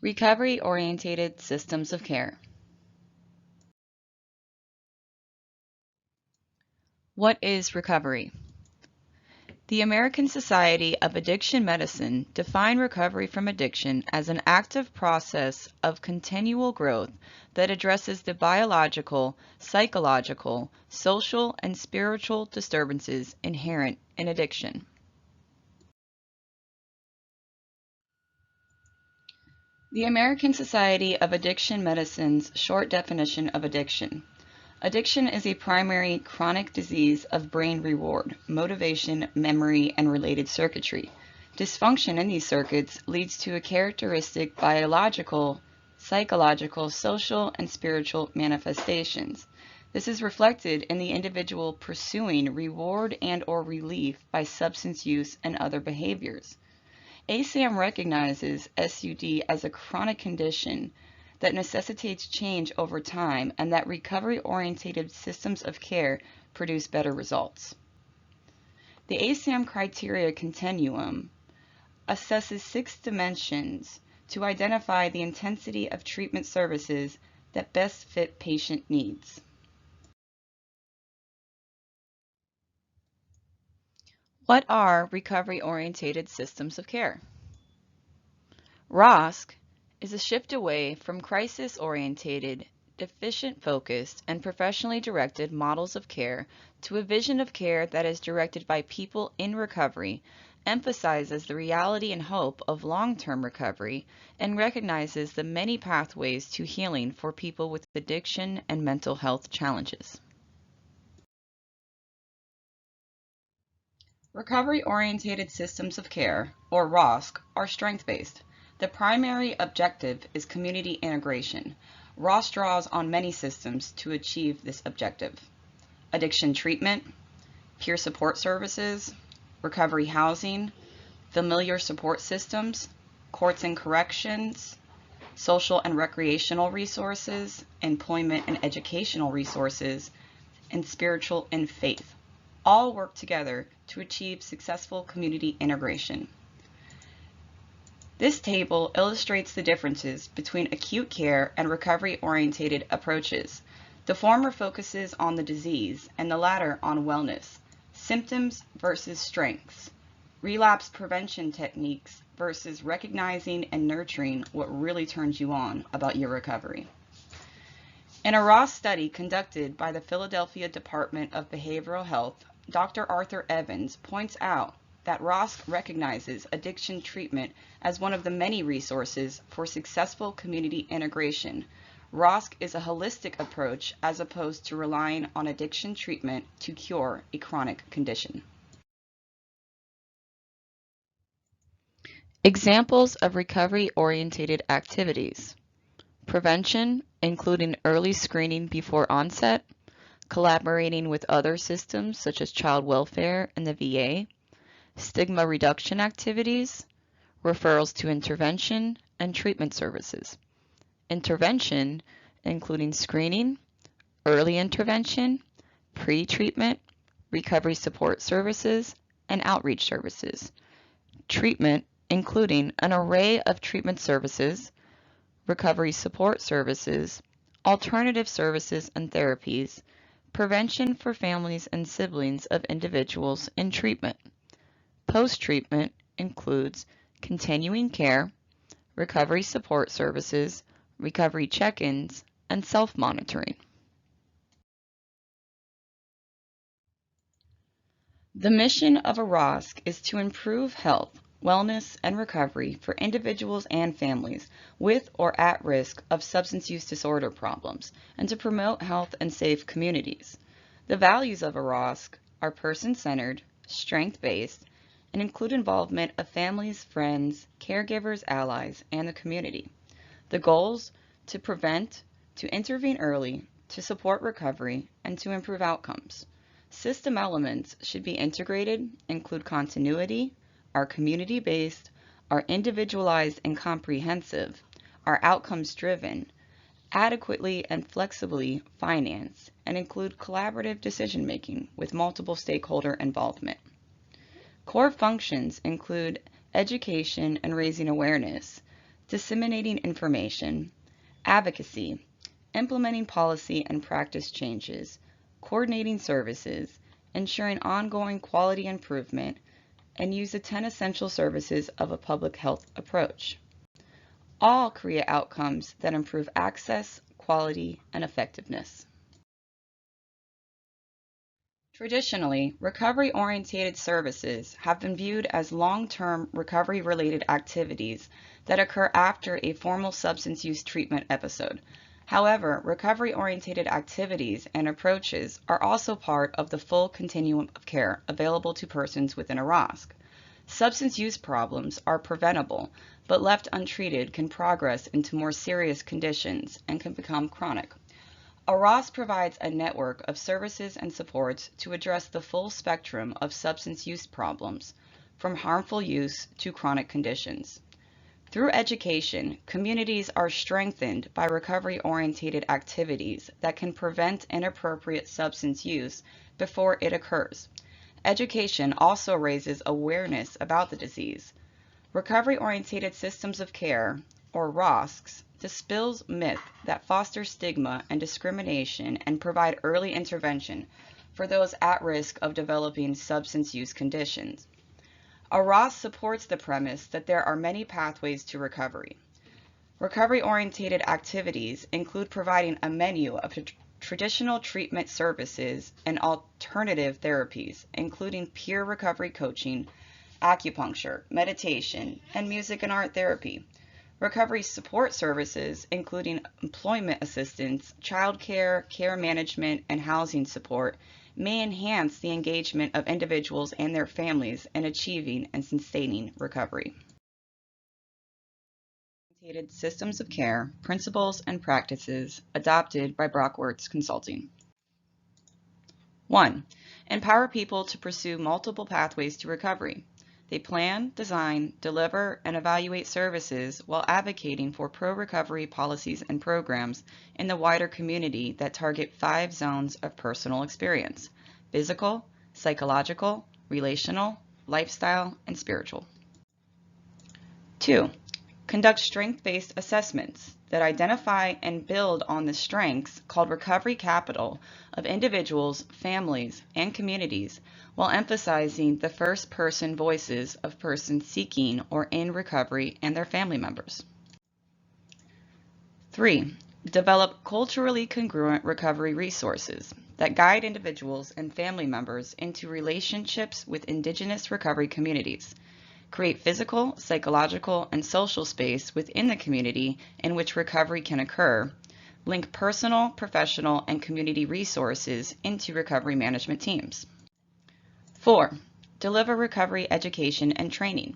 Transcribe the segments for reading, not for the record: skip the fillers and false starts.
Recovery-orientated systems of care. What is recovery? The American Society of Addiction Medicine defined recovery from addiction as an active process of continual growth that addresses the biological, psychological, social, and spiritual disturbances inherent in addiction. The American Society of Addiction Medicine's short definition of addiction. Addiction is a primary chronic disease of brain reward, motivation, memory, and related circuitry. Dysfunction in these circuits leads to a characteristic biological, psychological, social, and spiritual manifestations. This is reflected in the individual pursuing reward and/or relief by substance use and other behaviors. ASAM recognizes SUD as a chronic condition that necessitates change over time and that recovery-oriented systems of care produce better results. The ASAM criteria continuum assesses 6 dimensions to identify the intensity of treatment services that best fit patient needs. What are recovery-oriented systems of care? ROSC is a shift away from crisis-oriented, deficient-focused, and professionally directed models of care to a vision of care that is directed by people in recovery, emphasizes the reality and hope of long-term recovery, and recognizes the many pathways to healing for people with addiction and mental health challenges. Recovery-oriented systems of care, or ROSC, are strength-based. The primary objective is community integration. ROSC draws on many systems to achieve this objective: addiction treatment, peer support services, recovery housing, familiar support systems, courts and corrections, social and recreational resources, employment and educational resources, and spiritual and faith. All work together to achieve successful community integration. This table illustrates the differences between acute care and recovery-oriented approaches. The former focuses on the disease and the latter on wellness, symptoms versus strengths, relapse prevention techniques versus recognizing and nurturing what really turns you on about your recovery. In a ROSC study conducted by the Philadelphia Department of Behavioral Health, Dr. Arthur Evans points out that ROSC recognizes addiction treatment as one of the many resources for successful community integration. ROSC is a holistic approach as opposed to relying on addiction treatment to cure a chronic condition. Examples of recovery-oriented activities: prevention, including early screening before onset, collaborating with other systems such as child welfare and the VA, stigma reduction activities, referrals to intervention and treatment services. Intervention, including screening, early intervention, pre-treatment, recovery support services, and outreach services. Treatment, including an array of treatment services, recovery support services, alternative services and therapies, prevention for families and siblings of individuals in treatment. Post-treatment includes continuing care, recovery support services, recovery check-ins, and self-monitoring. The mission of a ROSC is to improve health, wellness, and recovery for individuals and families with or at risk of substance use disorder problems, and to promote health and safe communities. The values of a ROSC are person-centered, strength-based, and include involvement of families, friends, caregivers, allies, and the community. The goals: to prevent, to intervene early, to support recovery, and to improve outcomes. System elements should be integrated, include continuity, are community-based, are individualized and comprehensive, are outcomes-driven, adequately and flexibly financed, and include collaborative decision-making with multiple stakeholder involvement. Core functions include education and raising awareness, disseminating information, advocacy, implementing policy and practice changes, coordinating services, ensuring ongoing quality improvement, and use the 10 essential services of a public health approach. All create outcomes that improve access, quality, and effectiveness. Traditionally, recovery-oriented services have been viewed as long-term recovery-related activities that occur after a formal substance use treatment episode. However, recovery-oriented activities and approaches are also part of the full continuum of care available to persons within a ROSC. Substance use problems are preventable, but left untreated can progress into more serious conditions and can become chronic. A ROSC provides a network of services and supports to address the full spectrum of substance use problems, from harmful use to chronic conditions. Through education, communities are strengthened by recovery-oriented activities that can prevent inappropriate substance use before it occurs. Education also raises awareness about the disease. Recovery-oriented systems of care, or ROSCs, dispels myth that foster stigma and discrimination and provide early intervention for those at risk of developing substance use conditions. A ROSC supports the premise that there are many pathways to recovery. Recovery-oriented activities include providing a menu of traditional treatment services and alternative therapies, including peer recovery coaching, acupuncture, meditation, and music and art therapy. Recovery support services, including employment assistance, child care, care management, and housing support, may enhance the engagement of individuals and their families in achieving and sustaining recovery. Systems of care, principles, and practices adopted by Brockworks Consulting. 1. Empower people to pursue multiple pathways to recovery. They plan, design, deliver, and evaluate services while advocating for pro-recovery policies and programs in the wider community that target 5 zones of personal experience: physical, psychological, relational, lifestyle, and spiritual. 2. Conduct strength-based assessments that identify and build on the strengths, called recovery capital, of individuals, families, and communities, while emphasizing the first-person voices of persons seeking or in recovery and their family members. 3. Develop culturally congruent recovery resources that guide individuals and family members into relationships with indigenous recovery communities. Create physical, psychological, and social space within the community in which recovery can occur. Link personal, professional, and community resources into recovery management teams. 4. Deliver recovery education and training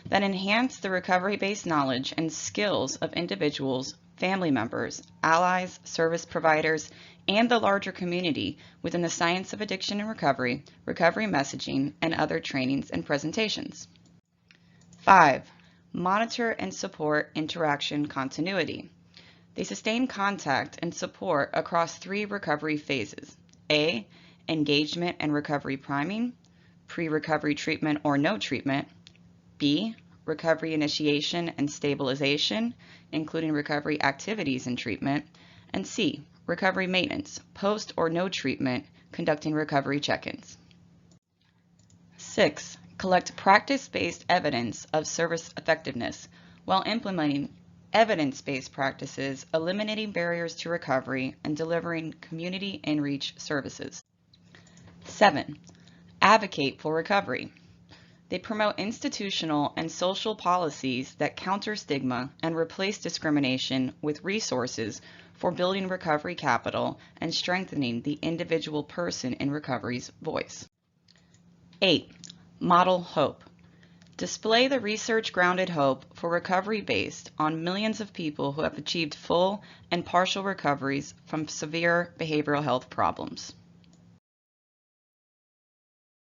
that enhance the recovery-based knowledge and skills of individuals, family members, allies, service providers, and the larger community within the science of addiction and recovery, recovery messaging, and other trainings and presentations. 5. Monitor and support interaction continuity. They sustain contact and support across 3 recovery phases: A. Engagement and recovery priming, pre-recovery treatment or no treatment; B. Recovery initiation and stabilization, including recovery activities and treatment; and C. Recovery maintenance, post or no treatment, conducting recovery check-ins. 6. Collect practice-based evidence of service effectiveness while implementing evidence-based practices, eliminating barriers to recovery, and delivering community in-reach services. 7. Advocate for recovery. They promote institutional and social policies that counter stigma and replace discrimination with resources for building recovery capital and strengthening the individual person in recovery's voice. 8. Model hope. Display the research-grounded hope for recovery based on millions of people who have achieved full and partial recoveries from severe behavioral health problems.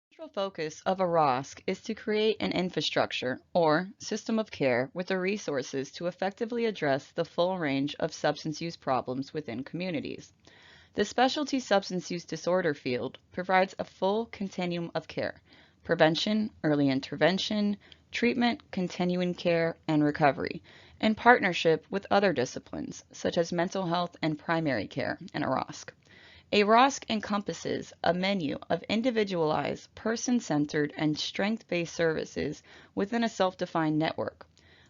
The central focus of a ROSC is to create an infrastructure or system of care with the resources to effectively address the full range of substance use problems within communities. The specialty substance use disorder field provides a full continuum of care: prevention, early intervention, treatment, continuing care, and recovery, in partnership with other disciplines, such as mental health and primary care in a ROSC. A ROSC encompasses a menu of individualized, person-centered, and strength-based services within a self-defined network.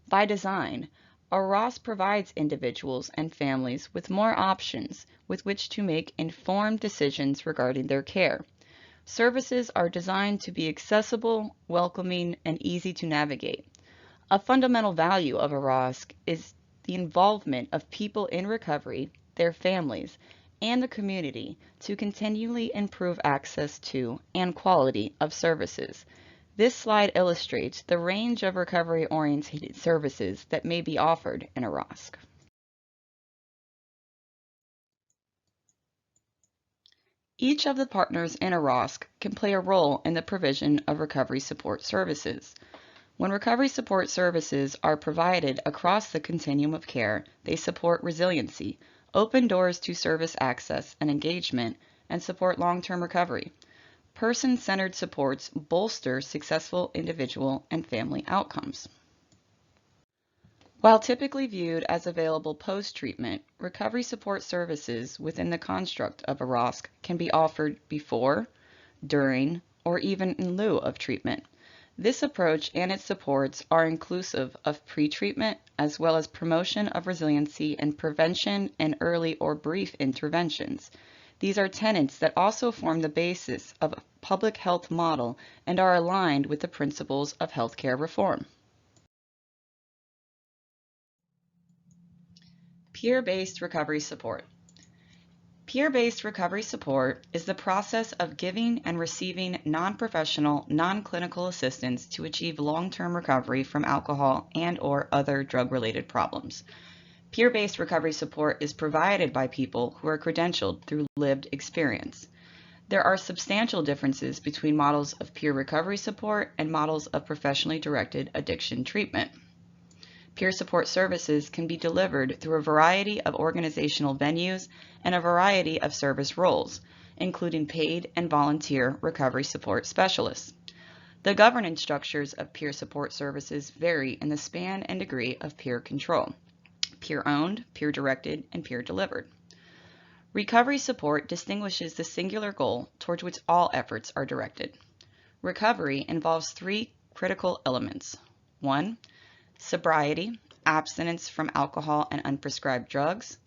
By design, a ROSC provides individuals and families with more options with which to make informed decisions regarding their care. Services are designed to be accessible, welcoming, and easy to navigate. A fundamental value of a ROSC is the involvement of people in recovery, their families, and the community to continually improve access to and quality of services. This slide illustrates the range of recovery-oriented services that may be offered in a ROSC. Each of the partners in a ROSC can play a role in the provision of recovery support services. When recovery support services are provided across the continuum of care, they support resiliency, open doors to service access and engagement, and support long-term recovery. Person-centered supports bolster successful individual and family outcomes. While typically viewed as available post-treatment, recovery support services within the construct of a ROSC can be offered before, during, or even in lieu of treatment. This approach and its supports are inclusive of pre-treatment as well as promotion of resiliency and prevention and early or brief interventions. These are tenets that also form the basis of a public health model and are aligned with the principles of healthcare reform. Peer-based recovery support. Peer-based recovery support is the process of giving and receiving non-professional, non-clinical assistance to achieve long-term recovery from alcohol and/or other drug-related problems. Peer-based recovery support is provided by people who are credentialed through lived experience. There are substantial differences between models of peer recovery support and models of professionally directed addiction treatment. Peer support services can be delivered through a variety of organizational venues and a variety of service roles, including paid and volunteer recovery support specialists. The governance structures of peer support services vary in the span and degree of peer control: peer-owned, peer-directed, and peer-delivered. Recovery support distinguishes the singular goal towards which all efforts are directed. Recovery involves three critical elements. 1. Sobriety, abstinence from alcohol and unprescribed drugs.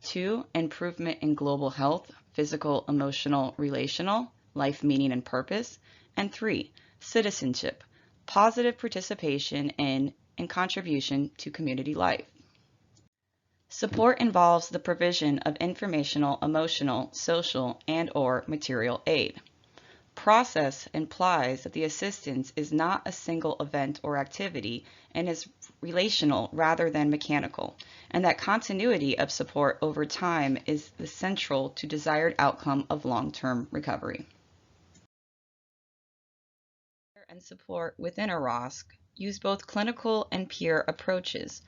2. Improvement in global health, physical, emotional, relational, life meaning and purpose. And 3. Citizenship, positive participation in and contribution to community life. Support involves the provision of informational, emotional, social, and/or material aid. Process implies that the assistance is not a single event or activity and is relational rather than mechanical, and that continuity of support over time is the central to desired outcome of long-term recovery. And support within a ROSC use both clinical and peer approaches.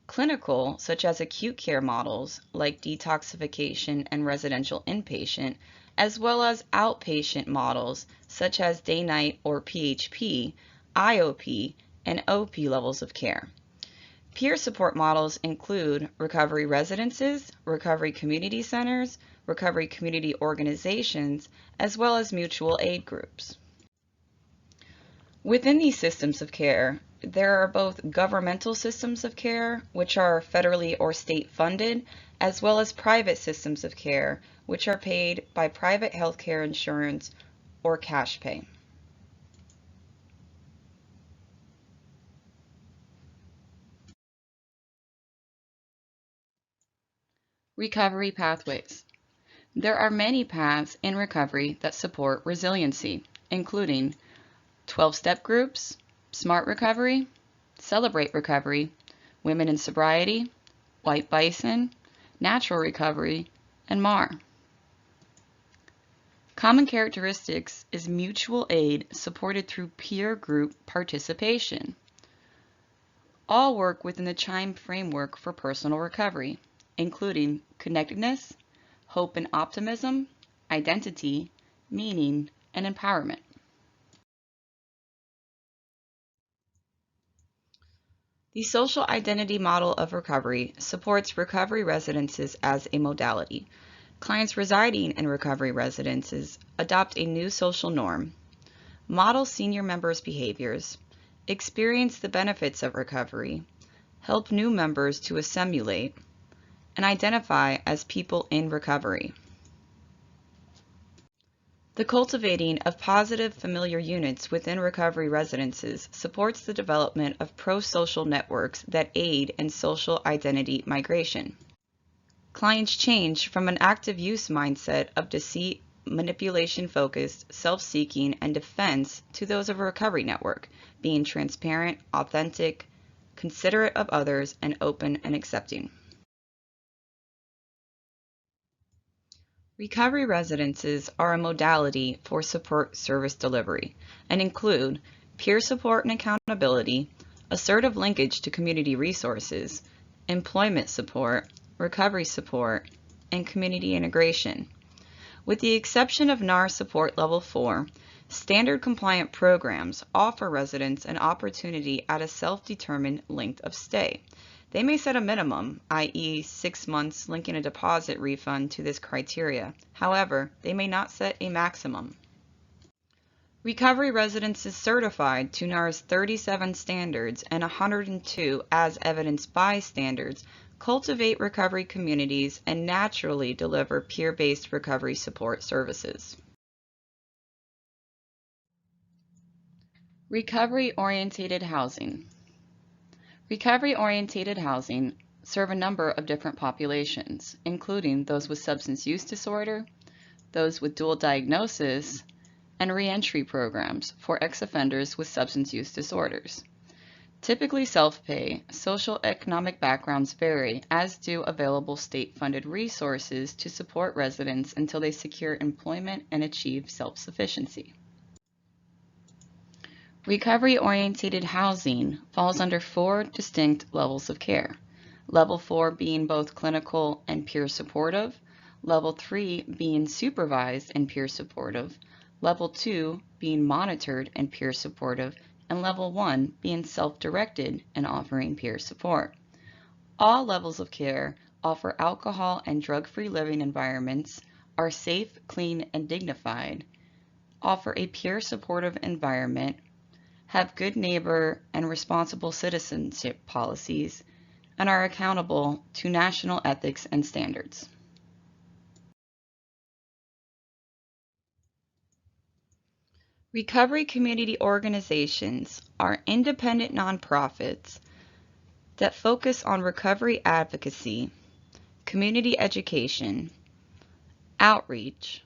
Clinical, such as acute care models like detoxification and residential inpatient, as well as outpatient models such as day-night or PHP, IOP, and OP levels of care. Peer support models include recovery residences, recovery community centers, recovery community organizations, as well as mutual aid groups. Within these systems of care, there are both governmental systems of care, which are federally or state funded, as well as private systems of care, which are paid by private healthcare insurance or cash pay. Recovery pathways. There are many paths in recovery that support resiliency, including 12-step groups, SMART recovery, Celebrate recovery, Women in sobriety, White Bison, Natural recovery, and MAR. Common characteristics is mutual aid supported through peer group participation. All work within the CHIME framework for personal recovery, including connectedness, hope and optimism, identity, meaning, and empowerment. The social identity model of recovery supports recovery residences as a modality. Clients residing in recovery residences adopt a new social norm, model senior members' behaviors, experience the benefits of recovery, help new members to assimilate, and identify as people in recovery. The cultivating of positive familiar units within recovery residences supports the development of pro-social networks that aid in social identity migration. Clients change from an active use mindset of deceit, manipulation-focused, self-seeking, and defense to those of a recovery network, being transparent, authentic, considerate of others, and open and accepting. Recovery residences are a modality for support service delivery and include peer support and accountability, assertive linkage to community resources, employment support, recovery support, and community integration. With the exception of NAR Support Level 4, standard compliant programs offer residents an opportunity at a self-determined length of stay. They may set a minimum, i.e. 6 months, linking a deposit refund to this criteria. However, they may not set a maximum. Recovery residences certified to NAR's 37 standards and 102 as evidenced by standards cultivate recovery communities and naturally deliver peer-based recovery support services. Recovery-orientated housing. Recovery-orientated housing serve a number of different populations, including those with substance use disorder, those with dual diagnosis, and reentry programs for ex-offenders with substance use disorders. Typically self-pay, social economic backgrounds vary, as do available state-funded resources to support residents until they secure employment and achieve self-sufficiency. Recovery-orientated housing falls under 4 distinct levels of care. Level 4 being both clinical and peer supportive, Level 3 being supervised and peer supportive, Level 2 being monitored and peer supportive, and Level 1 being self-directed and offering peer support. All levels of care offer alcohol and drug-free living environments, are safe, clean, and dignified, offer a peer supportive environment, have good neighbor and responsible citizenship policies, and are accountable to national ethics and standards. Recovery community organizations are independent nonprofits that focus on recovery advocacy, community education, outreach,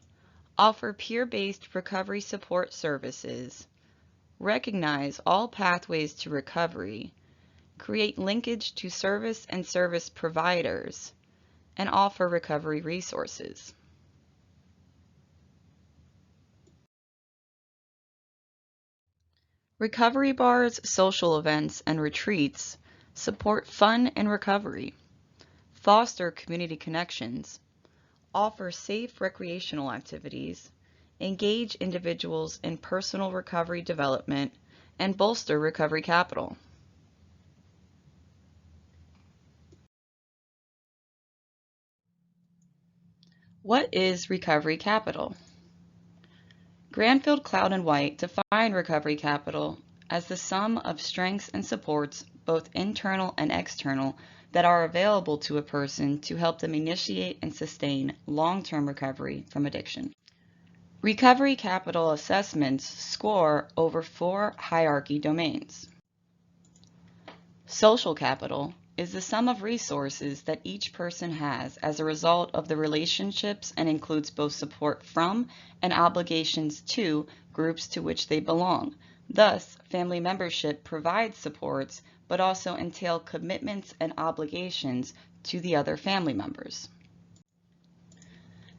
offer peer-based recovery support services, recognize all pathways to recovery, create linkage to service and service providers, and offer recovery resources. Recovery bars, social events, and retreats support fun and recovery, foster community connections, offer safe recreational activities, engage individuals in personal recovery development, and bolster recovery capital. What is recovery capital? Granfield, Cloud, and White define recovery capital as the sum of strengths and supports, both internal and external, that are available to a person to help them initiate and sustain long-term recovery from addiction. Recovery capital assessments score over 4 hierarchy domains. Social capital is the sum of resources that each person has as a result of the relationships and includes both support from and obligations to groups to which they belong. Thus, family membership provides supports but also entail commitments and obligations to the other family members.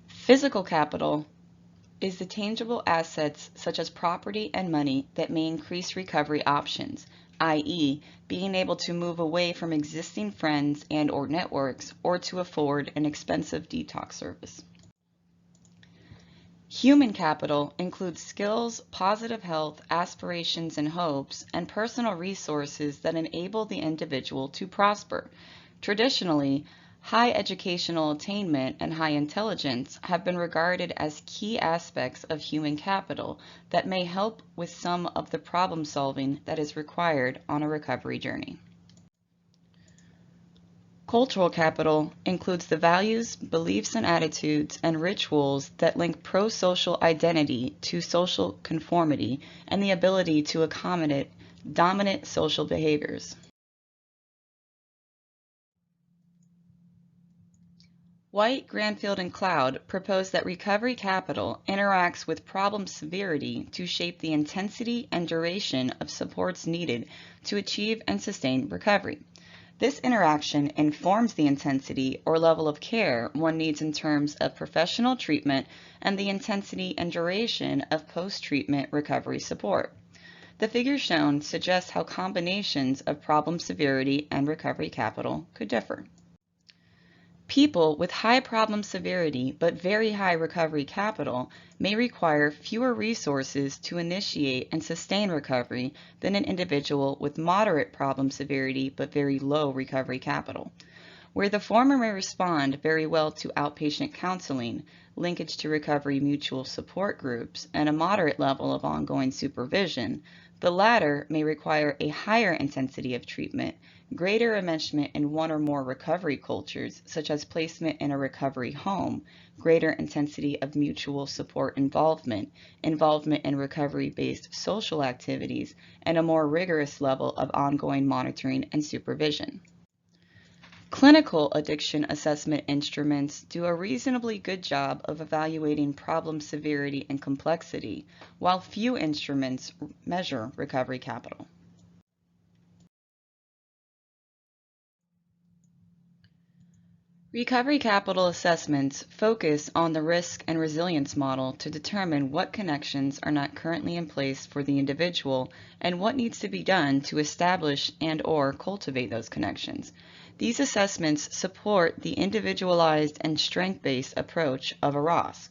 Physical capital is the tangible assets such as property and money that may increase recovery options, i.e., being able to move away from existing friends and/or networks or to afford an expensive detox service. Human capital includes skills, positive health, aspirations and hopes, and personal resources that enable the individual to prosper. Traditionally, high educational attainment and high intelligence have been regarded as key aspects of human capital that may help with some of the problem solving that is required on a recovery journey. Cultural capital includes the values, beliefs, and attitudes and rituals that link pro-social identity to social conformity and the ability to accommodate dominant social behaviors. White, Granfield, and Cloud propose that recovery capital interacts with problem severity to shape the intensity and duration of supports needed to achieve and sustain recovery. This interaction informs the intensity or level of care one needs in terms of professional treatment and the intensity and duration of post-treatment recovery support. The figures shown suggest how combinations of problem severity and recovery capital could differ. People with high problem severity but very high recovery capital may require fewer resources to initiate and sustain recovery than an individual with moderate problem severity but very low recovery capital. Where the former may respond very well to outpatient counseling, linkage to recovery mutual support groups, and a moderate level of ongoing supervision, the latter may require a higher intensity of treatment, greater enmeshment in one or more recovery cultures, such as placement in a recovery home, greater intensity of mutual support involvement, involvement in recovery-based social activities, and a more rigorous level of ongoing monitoring and supervision. Clinical addiction assessment instruments do a reasonably good job of evaluating problem severity and complexity, while few instruments measure recovery capital. Recovery capital assessments focus on the risk and resilience model to determine what connections are not currently in place for the individual and what needs to be done to establish and/or cultivate those connections. These assessments support the individualized and strength-based approach of a ROSC.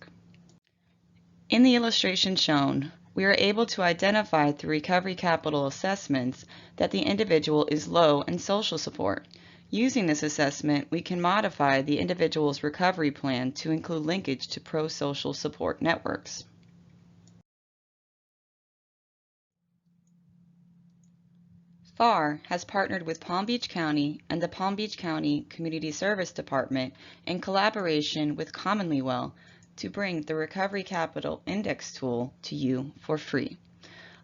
In the illustration shown, we are able to identify through recovery capital assessments that the individual is low in social support. Using this assessment, we can modify the individual's recovery plan to include linkage to pro-social support networks. FAR has partnered with Palm Beach County and the Palm Beach County Community Service Department in collaboration with Commonly Well to bring the Recovery Capital Index tool to you for free.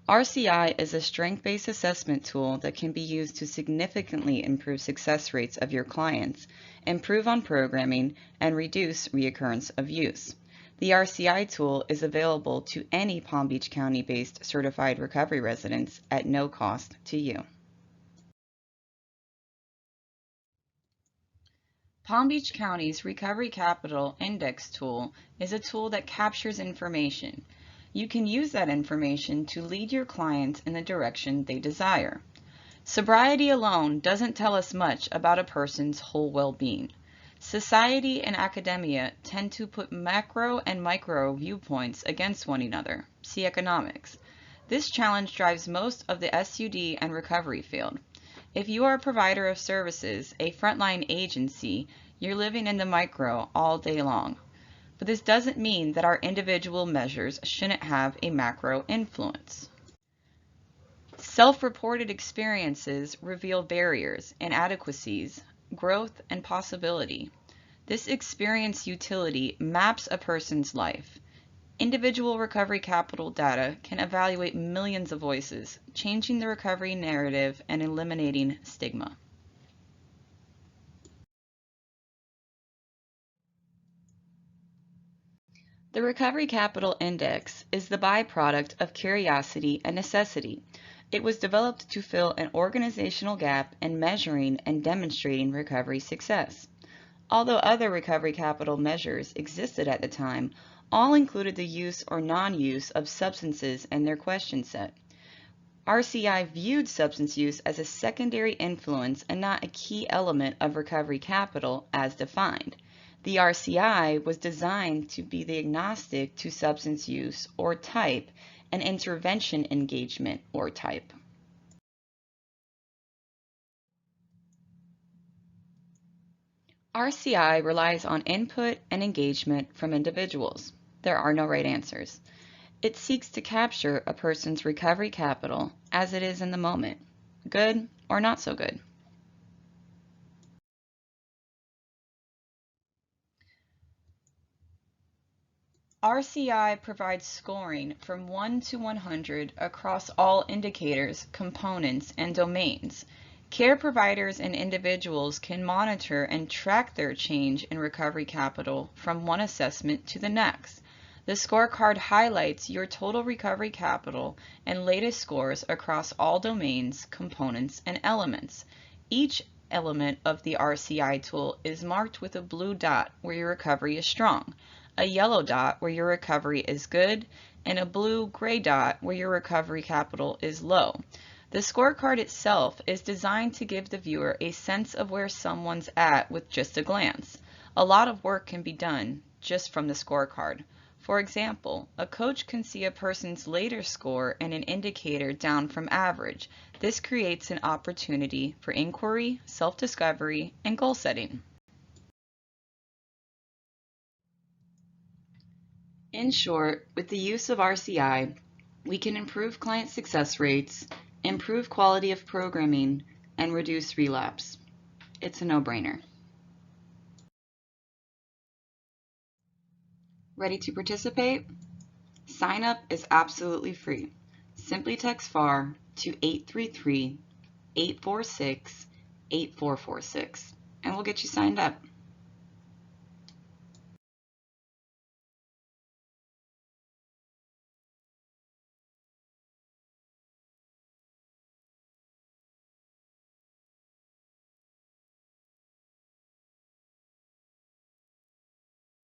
RCI is a strength-based assessment tool that can be used to significantly improve success rates of your clients, improve on programming, and reduce reoccurrence of use. The RCI tool is available to any Palm Beach County-based certified recovery residents at no cost to you. Palm Beach County's Recovery Capital Index tool is a tool that captures information. You can use that information to lead your clients in the direction they desire. Sobriety alone doesn't tell us much about a person's whole well-being. Society and academia tend to put macro and micro viewpoints against one another. See economics. This challenge drives most of the SUD and recovery field. If you are a provider of services, a frontline agency, you're living in the micro all day long. But this doesn't mean that our individual measures shouldn't have a macro influence. Self-reported experiences reveal barriers, inadequacies, growth, and possibility. This experience utility maps a person's life. Individual recovery capital data can evaluate millions of voices, changing the recovery narrative and eliminating stigma. The Recovery Capital Index is the byproduct of curiosity and necessity. It was developed to fill an organizational gap in measuring and demonstrating recovery success. Although other recovery capital measures existed at the time, all included the use or non-use of substances in their question set. RCI viewed substance use as a secondary influence and not a key element of recovery capital as defined. The RCI was designed to be the agnostic to substance use or type and intervention engagement or type. RCI relies on input and engagement from individuals. There are no right answers. It seeks to capture a person's recovery capital as it is in the moment, good or not so good. RCI provides scoring from 1 to 100 across all indicators, components, and domains. Care providers and individuals can monitor and track their change in recovery capital from one assessment to the next. The scorecard highlights your total recovery capital and latest scores across all domains, components, and elements. Each element of the RCI tool is marked with a blue dot where your recovery is strong, a yellow dot where your recovery is good, and a blue-gray dot where your recovery capital is low. The scorecard itself is designed to give the viewer a sense of where someone's at with just a glance. A lot of work can be done just from the scorecard. For example, a coach can see a person's later score and an indicator down from average. This creates an opportunity for inquiry, self-discovery, and goal setting. In short, with the use of RCI, we can improve client success rates, improve quality of programming, and reduce relapse. It's a no-brainer. Ready to participate? Sign up is absolutely free. Simply text FAR to 833-846-8446 and we'll get you signed up.